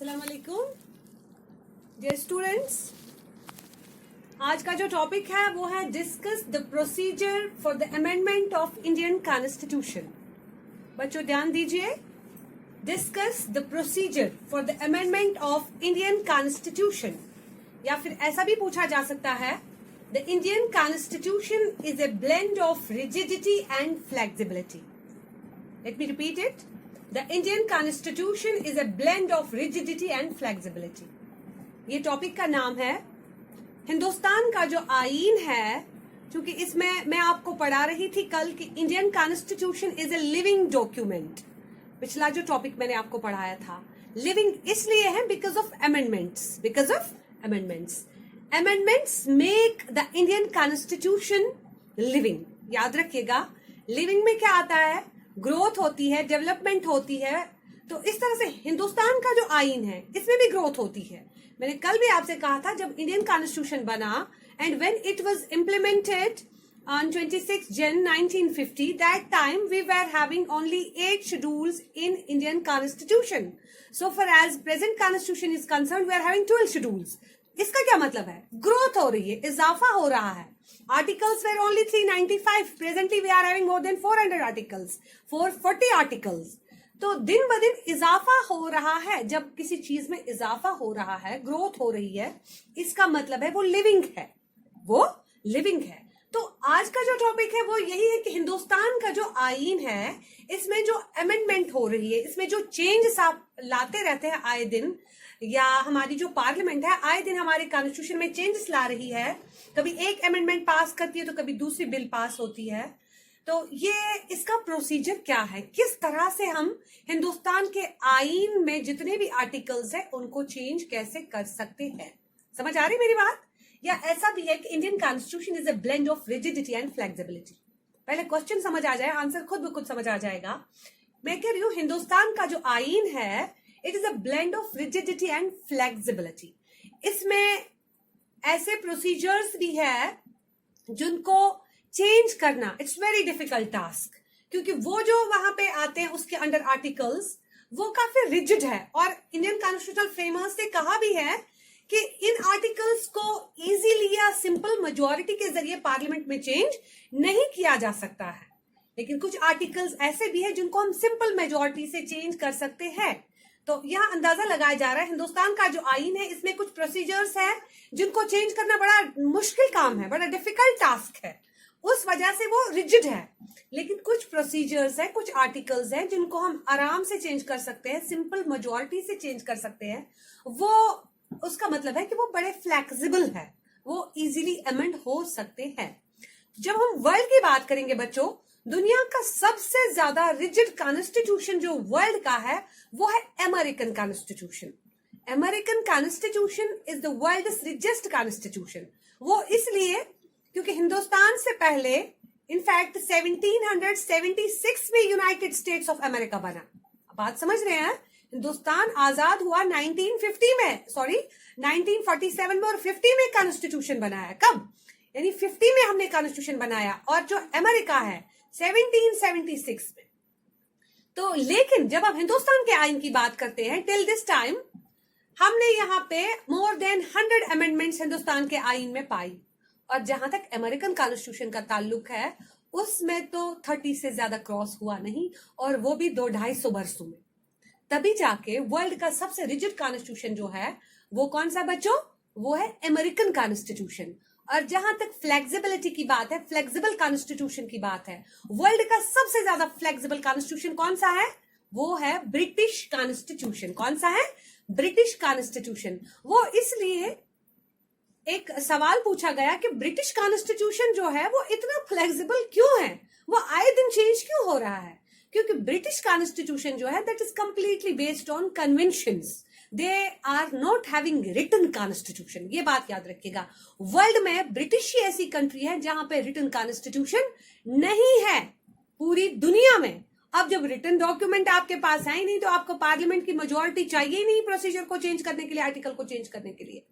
अस्सलाम वालेकुम dear students. आज का जो टॉपिक है वो है discuss the procedure for the amendment of Indian constitution. बच्चों ध्यान दीजिए, discuss the procedure for the amendment of Indian constitution, या फिर ऐसा भी पूछा जा सकता है the Indian constitution is a blend of rigidity and flexibility. Let me repeat it, The Indian Constitution is a blend of rigidity and flexibility. ये topic का नाम है। हिंदुस्तान का जो आईन है, क्योंकि इसमें मैं आपको पढ़ा रही थी कल कि Indian constitution is a living document. पिछला जो टॉपिक मैंने आपको पढ़ाया था, लिविंग इसलिए है because of amendments. Amendments make the Indian constitution living. याद रखिएगा, लिविंग में क्या आता है? ग्रोथ होती है, डेवलपमेंट होती है। तो इस तरह से हिंदुस्तान का जो आईन है इसमें भी ग्रोथ होती है। मैंने कल भी आपसे कहा था, जब इंडियन कॉन्स्टिट्यूशन बना and when it was implemented on 26 Jan 1950, that time we were having only 8 schedules in Indian Constitution. So far as present Constitution is concerned, we are having 12 schedules. इसका क्या मतलब है? ग्रोथ हो रही है, इजाफा हो रहा है। Articles were only 395. Presently we are having more than 400 articles, 440 articles. तो दिन ब दिन इजाफा हो रहा है। जब किसी चीज में इजाफा हो रहा है, ग्रोथ हो रही है, इसका मतलब है वो लिविंग है। तो आज का जो टॉपिक है वो यही है कि हिंदुस्तान का जो आईन है, इसमें जो अमेंडमेंट हो रही है, इसमें जो चेंजेस आप लाते रहते हैं आए दिन, या हमारी जो पार्लियामेंट है आए दिन हमारे कॉन्स्टिट्यूशन में चेंजेस ला रही है। कभी एक अमेंडमेंट पास करती है तो कभी दूसरी बिल पास होती है। तो ये इसका प्रोसीजर क्या है, किस तरह से हम हिंदुस्तान के आईन में जितने भी आर्टिकल्स है उनको चेंज कैसे कर सकते हैं। समझ आ रही मेरी बात? या ऐसा भी है कि Indian constitution is a blend of rigidity and flexibility. पहले क्वेश्चन समझ आ जाए, आंसर खुद ब खुद समझ आ जाएगा। मैं कह रही हूं हिंदुस्तान का जो आईन है, it is a blend of rigidity and flexibility. इसमें ऐसे प्रोसीजर्स भी है जिनको चेंज करना इट्स वेरी डिफिकल्ट टास्क, क्योंकि वो जो वहां पे आते हैं उसके अंडर आर्टिकल्स वो काफी रिजिड है। और इंडियन कॉन्स्टिट्यूशनल फ्रेमर्स ने कहा भी है कि इन आर्टिकल्स को इजीली या सिंपल मेजॉरिटी के जरिए पार्लियामेंट में चेंज नहीं किया जा सकता है। लेकिन कुछ आर्टिकल्स ऐसे भी हैं जिनको हम सिंपल मेजॉरिटी से चेंज कर सकते हैं। तो यहाँ अंदाजा लगाया जा रहा है हिंदुस्तान का जो आईन है इसमें कुछ प्रोसीजर्स है जिनको चेंज करना बड़ा मुश्किल काम है, बड़ा डिफिकल्ट टास्क है, उस वजह से वो रिजिड है। लेकिन कुछ प्रोसीजर्स है, कुछ आर्टिकल्स हैं जिनको हम आराम से चेंज कर सकते हैं, सिंपल मेजॉरिटी से चेंज कर सकते हैं। वो उसका मतलब है कि वो बड़े फ्लेक्सिबल है, वो इजीली अमेंड हो सकते हैं। जब हम वर्ल्ड की बात करेंगे बच्चों, दुनिया का सबसे ज्यादा रिजिड कॉन्स्टिट्यूशन जो वर्ल्ड का है वो है American constitution. American constitution is the world's rigidest constitution. वो इसलिए क्योंकि हिंदुस्तान से पहले इनफैक्ट 1776 में यूनाइटेड स्टेट्स ऑफ अमेरिका बना। बात समझ रहे हैं? हिंदुस्तान आजाद हुआ 1947 में और 50 में कॉन्स्टिट्यूशन बनाया। कब? यानी 50 में हमने कॉन्स्टिट्यूशन बनाया, और जो अमेरिका है 1776 में। तो लेकिन जब हम हिंदुस्तान के आईन की बात करते हैं, टिल दिस टाइम हमने यहाँ पे मोर देन 100 अमेंडमेंट्स हिंदुस्तान के आईन में पाई। और जहां तक अमेरिकन कॉन्स्टिट्यूशन का ताल्लुक है उसमें तो 30 से ज्यादा क्रॉस हुआ नहीं, और वो भी 200-250 वर्षों में। तभी जाके वर्ल्ड का सबसे रिजिड कॉन्स्टिट्यूशन जो है वो कौन सा बच्चों? वो है अमेरिकन कॉन्स्टिट्यूशन। और जहां तक फ्लेक्सिबिलिटी की बात है, फ्लेक्सिबल कॉन्स्टिट्यूशन की बात है, वर्ल्ड का सबसे ज्यादा फ्लेक्सिबल कॉन्स्टिट्यूशन कौन सा है? वो है ब्रिटिश कॉन्स्टिट्यूशन। कौन सा है? British constitution. वो इसलिए एक सवाल पूछा गया कि ब्रिटिश कॉन्स्टिट्यूशन जो है वो इतना फ्लेक्सिबल क्यों है, वो आए दिन चेंज क्यों हो रहा है? क्योंकि ब्रिटिश कॉन्स्टिट्यूशन जो है that is completely based on conventions. They are not having written constitution. ये बात याद रखिएगा, वर्ल्ड में ब्रिटिश ही ऐसी कंट्री है जहां पे रिटन कॉन्स्टिट्यूशन नहीं है पूरी दुनिया में। अब जब रिटन डॉक्यूमेंट आपके पास है ही नहीं तो आपको पार्लियामेंट की मेजॉरिटी चाहिए ही नहीं प्रोसीजर को चेंज करने के लिए, आर्टिकल को चेंज करने के लिए।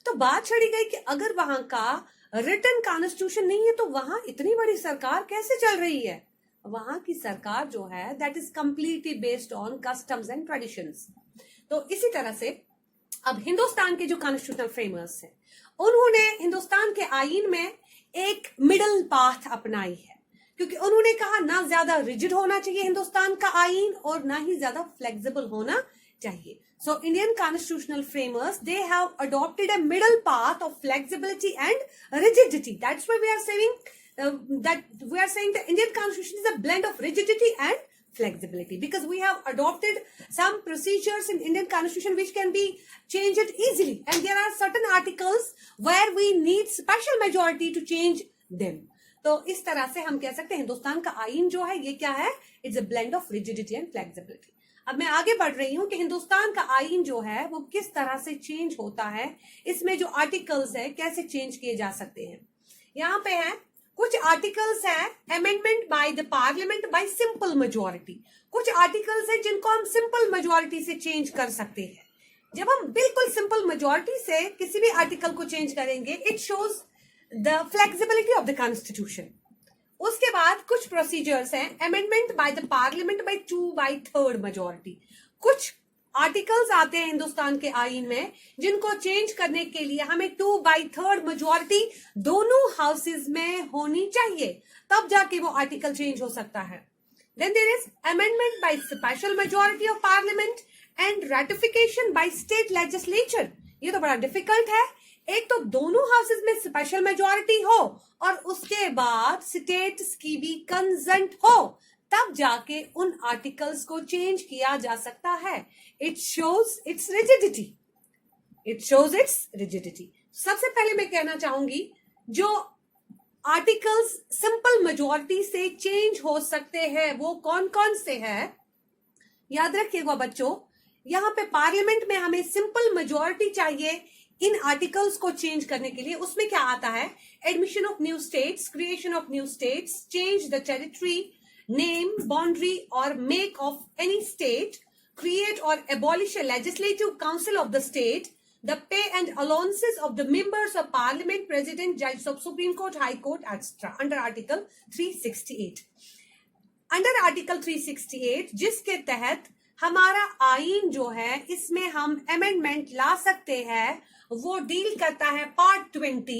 तो बात छड़ी गई कि अगर वहां का रिटन कॉन्स्टिट्यूशन नहीं है तो वहां इतनी बड़ी सरकार कैसे चल रही है? वहां की सरकार जो है that is completely based on customs and traditions. तो इसी तरह से अब हिंदुस्तान के जो कॉन्स्टिट्यूशनल फ्रेमर्स हैं उन्होंने हिंदुस्तान के आईन में एक मिडल पाथ अपनाई है, क्योंकि उन्होंने कहा ना ज्यादा रिजिड होना चाहिए हिंदुस्तान का आईन और ना ही ज्यादा फ्लेक्सिबल होना चाहिए. So Indian constitutional framers, they have adopted a middle path of flexibility and rigidity. That's why we are saying the Indian constitution is a blend of rigidity and flexibility, because we have adopted some procedures in Indian constitution which can be changed easily, and there are certain articles where we need special majority to change them. तो इस तरह से हम कह सकते हैं हिंदुस्तान का आईन जो है ये क्या है, it's a blend of rigidity and flexibility. अब मैं आगे बढ़ रही हूं कि हिंदुस्तान का आईन जो है वो किस तरह से चेंज होता है, इसमें जो आर्टिकल्स है कैसे चेंज किए जा सकते हैं. यहाँ पे है कुछ आर्टिकल्स है amendment by the parliament bye simple majority. कुछ आर्टिकल्स है जिनको हम सिंपल मेजोरिटी से चेंज कर सकते हैं. जब हम बिल्कुल सिंपल मेजोरिटी से किसी भी आर्टिकल को चेंज करेंगे, it shows the flexibility of the constitution. उसके बाद कुछ प्रोसीजर्स हैं amendment by the parliament by 2/3 majority. कुछ आर्टिकल्स आते हैं हिंदुस्तान के आईन में जिनको चेंज करने के लिए हमें 2/3 मेजोरिटी दोनों हाउसेज में होनी चाहिए, तब जाके वो आर्टिकल चेंज हो सकता है. Then there is amendment by special majority of parliament and ratification by state legislature. ये तो बड़ा डिफिकल्ट है. एक तो दोनों हाउसेज में स्पेशल मेजोरिटी हो और उसके बाद स्टेट्स की भी कंसेंट हो, तब जाके उन आर्टिकल्स को चेंज किया जा सकता है. It shows it's rigidity. It shows it's rigidity. सबसे पहले मैं कहना चाहूंगी जो आर्टिकल्स सिंपल मेजोरिटी से चेंज हो सकते हैं वो कौन कौन से हैं. याद रखिएगा बच्चों, यहाँ पे पार्लियामेंट में हमें सिंपल मेजोरिटी चाहिए इन आर्टिकल्स को चेंज करने के लिए. उसमें क्या आता है, admission of new states, creation of new states, change the territory, name, boundary or make of any state, create or abolish a legislative council of the state, the pay and allowances of the members of parliament, president, judges of Supreme Court, High Court, etc. under Article 368. Under Article 368 जिसके तहत हमारा आईन जो है इसमें हम amendment ला सकते हैं, वो डील करता है पार्ट 20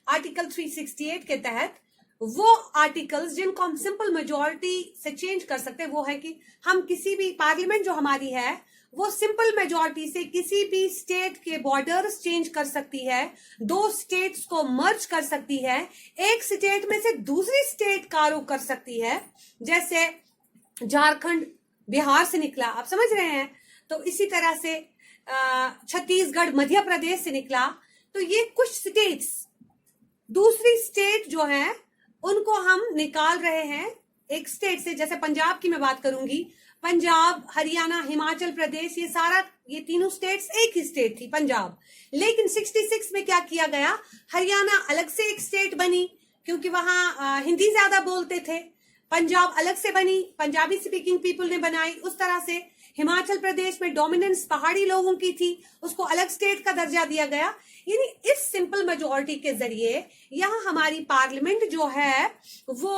आर्टिकल 368 के तहत. वो आर्टिकल्स जिनको हम सिंपल मेजोरिटी से चेंज कर सकते हैं वो है कि हम किसी भी पार्लियामेंट जो हमारी है वो सिंपल मेजोरिटी से किसी भी स्टेट के बॉर्डर्स चेंज कर सकती है, 2 स्टेट्स को मर्ज कर सकती है, एक स्टेट में से दूसरी स्टेट का रुख कर सकती है. जैसे झारखंड बिहार से निकला, आप समझ रहे हैं, तो इसी तरह से छत्तीसगढ़ मध्य प्रदेश से निकला. तो ये कुछ स्टेट्स दूसरी स्टेट जो है उनको हम निकाल रहे हैं एक स्टेट से. जैसे पंजाब की मैं बात करूंगी, पंजाब, हरियाणा, हिमाचल प्रदेश, ये तीनों स्टेट्स एक ही स्टेट थी पंजाब. लेकिन 66 में क्या किया गया, हरियाणा अलग से एक स्टेट बनी क्योंकि वहां हिंदी ज्यादा बोलते थे. पंजाब अलग से बनी, पंजाबी स्पीकिंग पीपल ने बनाई. उस तरह से हिमाचल प्रदेश में डोमिनेंस पहाड़ी लोगों की थी, उसको अलग स्टेट का दर्जा दिया गया. यानी इस सिंपल मेजोरिटी के जरिए यहाँ हमारी पार्लियामेंट जो है वो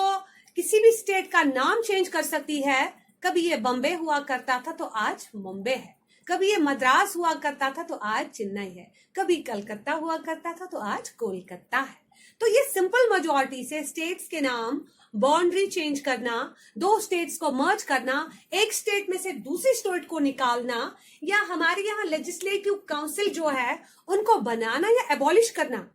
किसी भी स्टेट का नाम चेंज कर सकती है. कभी ये बम्बे हुआ करता था तो आज मुंबई है, कभी ये मद्रास हुआ करता था तो आज चेन्नई है, कभी कलकत्ता हुआ करता था तो आज कोलकाता है. तो ये सिंपल मेजोरिटी से स्टेट्स के नाम, बाउंड्री चेंज करना, 2 स्टेट्स को मर्ज करना, एक स्टेट में से दूसरी स्टेट को निकालना, या हमारे यहाँ लेजिस्लेटिव काउंसिल जो है उनको बनाना या एबॉलिश करना.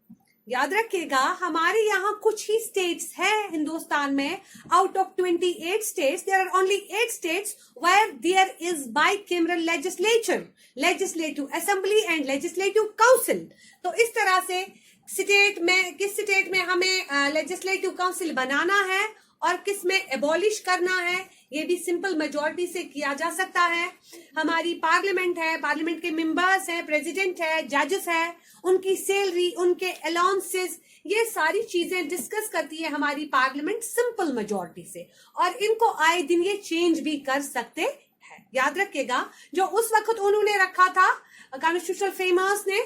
याद रखिएगा हमारे यहाँ कुछ ही स्टेट्स हैं हिंदुस्तान में. Out of 28 states there are only 8 states where there is bicameral legislature, legislative assembly and legislative council. तो इस तरह से स्टेट में किस स्टेट में हमें लेजिस्लेटिव काउंसिल बनाना है और किस में एबॉलिश करना है, ये भी सिंपल मेजोरिटी से किया जा सकता है. हमारी पार्लियामेंट है, पार्लियामेंट के मेंबर्स हैं, प्रेसिडेंट है, जजेस है, उनकी सैलरी, उनके अलाउंसेस, ये सारी चीजें डिस्कस करती है हमारी पार्लियामेंट सिंपल मेजोरिटी से, और इनको आए दिन ये चेंज भी कर सकते हैं. याद रखिएगा जो उस वक्त उन्होंने रखा था कॉन्स्टिट्यूशनल फ्रेमर्स ने,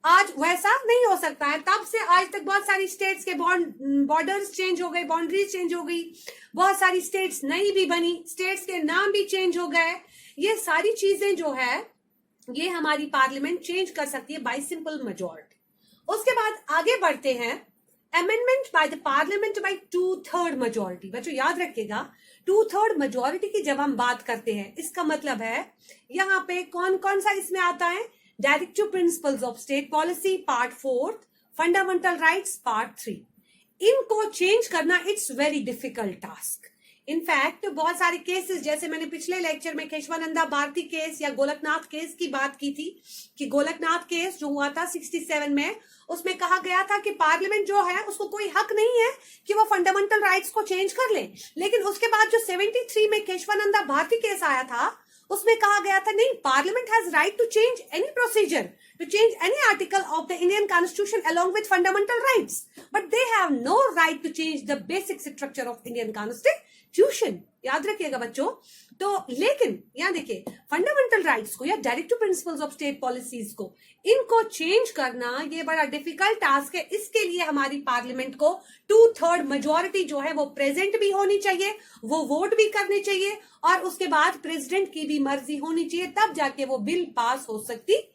आज वैसा नहीं हो सकता है. तब से आज तक बहुत सारी स्टेट्स के बॉर्डर्स चेंज हो गए, बाउंड्रीज चेंज हो गई, बहुत सारी स्टेट्स नई भी बनी, स्टेट्स के नाम भी चेंज हो गए. ये सारी चीजें जो है ये हमारी पार्लियामेंट चेंज कर सकती है बाय सिंपल मेजॉरिटी। उसके बाद आगे बढ़ते हैं, amendment by the parliament by 2/3 majority. बच्चों याद रखिएगा 2/3 मेजॉरिटी की जब हम बात करते हैं, इसका मतलब है यहाँ पे कौन कौन सा इसमें आता है, directive principles of state policy part 4, fundamental rights part 3। इनको चेंज करना it's very difficult task. In fact बहुत सारे केसेस, जैसे मैंने पिछले लेक्चर में केशवानंदा भारती केस या गोलकनाथ केस की बात की थी, कि गोलकनाथ केस जो हुआ था 67 में, उसमें कहा गया था कि पार्लियामेंट जो है उसको कोई हक नहीं है कि वो फंडामेंटल राइट्स को चेंज कर ले। लेकिन उसके बाद जो 73 में केशवानंदा भारती केस आया था, उसमें कहा गया था नहीं, parliament has right to change any procedure, to change any article of the Indian Constitution along with fundamental rights, but they have no right to change the basic structure of Indian Constitution। याद रखिएगा बच्चों। तो लेकिन यहाँ देखिए, fundamental rights को या directive principles of state policies को, इनको चेंज करना ये बड़ा डिफिकल्ट टास्क है। इसके लिए हमारी पार्लियामेंट को 2/3 मेजॉरिटी जो है वो प्रेजेंट भी होनी चाहिए, वो वोट भी करनी चाहिए, और उसके बाद प्रेसिडेंट की भी मर्जी होनी चाहिए, तब जाके वो बिल पास हो सकती है।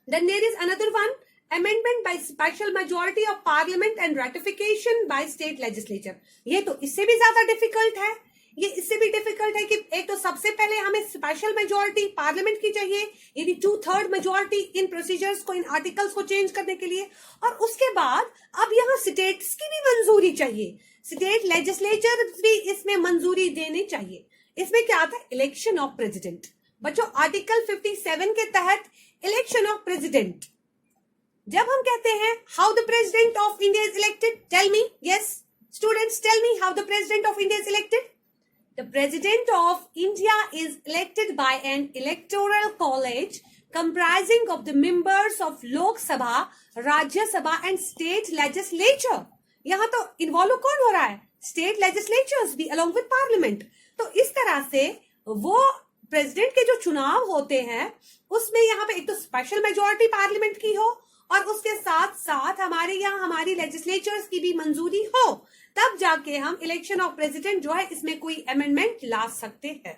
Then there is another one, amendment by special majority of parliament and ratification by state legislature। ये तो इससे भी ज्यादा डिफिकल्ट है। ये इससे भी डिफिकल्ट है कि एक तो सबसे पहले हमें स्पेशल मेजोरिटी पार्लियामेंट की चाहिए, यानी 2/3 मेजोरिटी इन प्रोसीजर्स को, इन आर्टिकल्स को चेंज करने के लिए, और उसके बाद अब यहाँ स्टेट्स की भी मंजूरी चाहिए, स्टेट लेजिस्लेचर भी इसमें मंजूरी देनी चाहिए। इसमें क्या आता है, इलेक्शन ऑफ प्रेसिडेंट। बच्चों आर्टिकल 57 के तहत इलेक्शन ऑफ प्रेसिडेंट, जब हम कहते हैं how the president of India is elected, tell me, yes students tell me how the president of India is elected. The president of India is elected by an electoral college comprising of the members of Lok Sabha, Rajya Sabha and state legislature. यहां तो involve कौन हो रहा है, state legislatures भी along with parliament. तो इस तरह से वो प्रेसिडेंट के जो चुनाव होते हैं उसमें यहाँ पे एक तो स्पेशल मेजोरिटी पार्लियामेंट की हो, और उसके साथ साथ हमारे यहाँ हमारी लेजिस्लेचर्स की भी मंजूरी हो, तब जाके हम इलेक्शन ऑफ प्रेसिडेंट जो है इसमें कोई अमेंडमेंट ला सकते हैं।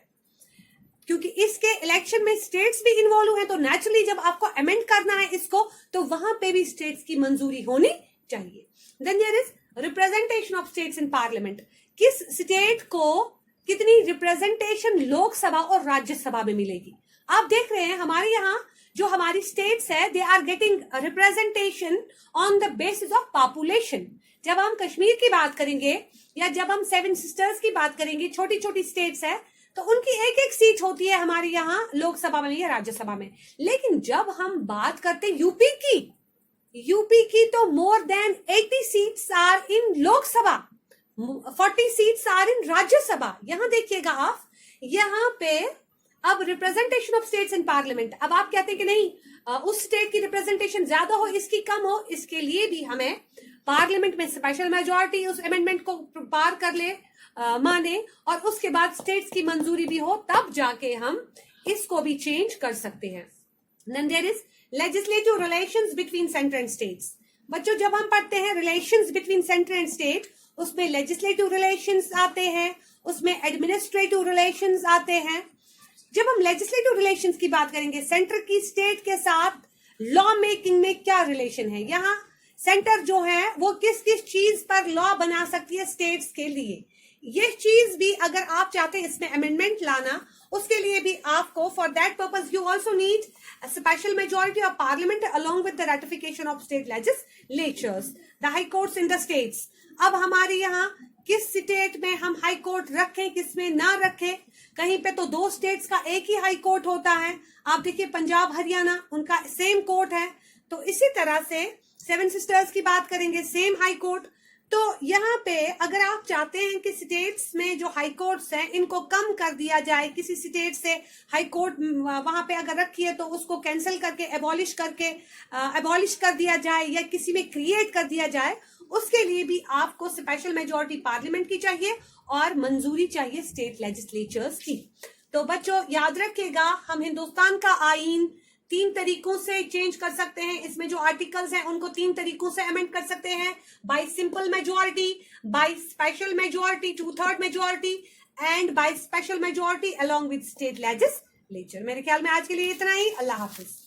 क्योंकि इसके इलेक्शन में स्टेट्स भी इन्वॉल्व है, तो नेचुरली जब आपको अमेंड करना है इसको, तो वहां पे भी स्टेट्स की मंजूरी होनी चाहिए। Then there is representation of states in parliament. किस स्टेट को कितनी रिप्रेजेंटेशन लोकसभा और राज्यसभा में मिलेगी। आप देख रहे हैं हमारे यहाँ जो हमारी स्टेट्स है, they are getting representation on the basis of population. जब हम कश्मीर की बात करेंगे या जब हम 7 सिस्टर्स की बात करेंगे, छोटी छोटी स्टेट्स है, तो उनकी एक एक सीट होती है हमारे यहाँ लोकसभा में या राज्यसभा में। लेकिन जब हम बात करते हैं यूपी की तो more than 80 seats are in Lok Sabha, 40 seats are in Rajya Sabha. यहां देखिएगा आप, यहां पे अब representation of states in parliament. अब आप कहते हैं कि नहीं उस स्टेट की रिप्रेजेंटेशन ज्यादा हो, इसकी कम हो, इसके लिए भी हमें पार्लियामेंट में स्पेशल मेजोरिटी उस अमेंडमेंट को पार कर ले, माने, और उसके बाद स्टेट्स की मंजूरी भी हो, तब जाके हम इसको भी चेंज कर सकते हैं। Then there is legislative relations between centre and states. बच्चों जब हम पढ़ते हैं relations between centre and state, उसमें लेजिस्लेटिव रिलेशंस आते हैं, उसमें एडमिनिस्ट्रेटिव रिलेशंस आते हैं। जब हम लेजिस्लेटिव रिलेशंस की बात करेंगे, सेंटर की स्टेट के साथ लॉ मेकिंग में क्या रिलेशन है, यहाँ सेंटर जो है वो किस किस चीज पर लॉ बना सकती है स्टेट्स के लिए, ये चीज भी अगर आप चाहते हैं इसमें अमेंडमेंट लाना, उसके लिए भी आपको for that purpose you also need special majority of parliament along with the ratification of state legislatures, the high courts in the states. अब हमारे यहाँ किस स्टेट में हम हाई कोर्ट रखें, किसमें ना रखें, कहीं पे तो 2 स्टेट्स का एक ही हाई कोर्ट होता है। आप देखिए पंजाब हरियाणा उनका सेम कोर्ट है, तो इसी तरह से 7 सिस्टर्स की बात करेंगे, सेम हाई कोर्ट। तो यहाँ पे अगर आप चाहते हैं कि स्टेट्स में जो हाई कोर्ट्स हैं इनको कम कर दिया जाए, किसी स्टेट से हाई कोर्ट वहां पे अगर रखी है तो उसको कैंसिल करके एबॉलिश कर दिया जाए, या किसी में क्रिएट कर दिया जाए, उसके लिए भी आपको स्पेशल मेजोरिटी पार्लियामेंट की चाहिए और मंजूरी चाहिए स्टेट लेजिस्लेचर्स की। तो बच्चों याद रखिएगा, हम हिंदुस्तान का आईन 3 तरीकों से चेंज कर सकते हैं। इसमें जो आर्टिकल्स हैं उनको 3 तरीकों से अमेंड कर सकते हैं, bye simple majority, bye special majority 2/3 majority, and bye special majority along with state legislature. Lecture. मेरे ख्याल में आज के लिए इतना ही। अल्लाह हाफिज।